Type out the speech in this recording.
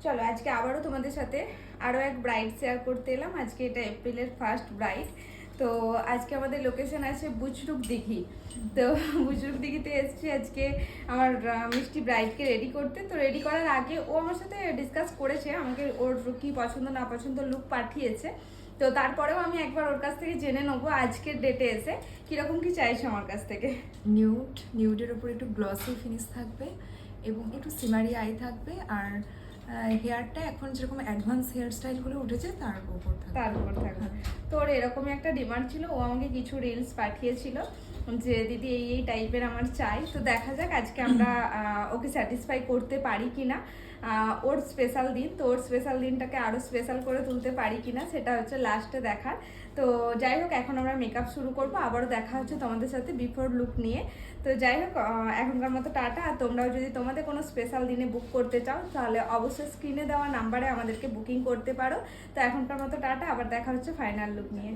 চলো আজকে আবারও তোমাদের সাথে আরও এক ব্রাইড শেয়ার করতে এলাম। আজকে এটা এপ্রিলের ফার্স্ট ব্রাইড। তো আজকে আমাদের লোকেশন আছে বুজরুক দিঘি। তো বুজরুক দিঘিতে এসেছি আজকে আমার মিষ্টি ব্রাইডকে রেডি করতে। তো রেডি করার আগে ও আমার সাথে ডিসকাস করেছে, আমাকে ওর কি পছন্দ না পছন্দ লুক পাঠিয়েছে। তো তারপরেও আমি একবার ওর কাছ থেকে জেনে নেবো আজকের ডেটে এসে কীরকম কি চাইছে আমার কাছ থেকে। নিউডের ওপর একটু গ্লসি ফিনিশ থাকবে এবং একটু সিমারি আই থাকবে। আর হেয়ারটা এখন যেরকম অ্যাডভান্স হেয়ার স্টাইলগুলো উঠেছে তার উপর থাকবে। তো ওর এরকমই একটা ডিমান্ড ছিল, ও আমাকে কিছু রিলস পাঠিয়েছিল যে দিদি এই এই টাইপের আমার চাই। তো দেখা যাক আজকে আমরা ওকে স্যাটিসফাই করতে পারি কিনা। ওর স্পেশাল দিন, তো ওর স্পেশাল দিনটাকে আরও স্পেশাল করে তুলতে পারি কিনা সেটা হচ্ছে লাস্টে দেখার। তো যাই হোক, এখন আমরা মেকআপ শুরু করবো, আবারও দেখা হচ্ছে তোমাদের সাথে বিফোর লুক নিয়ে। তো যাই হোক, এখনকার মতো টাটা। আর তোমরাও যদি তোমাদের কোনো স্পেশাল দিনে বুক করতে চাও তাহলে অবশ্যই স্ক্রিনে দেওয়া নাম্বারে আমাদেরকে বুকিং করতে পারো। তো এখনকার মতো টাটা, আবার দেখা হচ্ছে ফাইনাল লুক নিয়ে।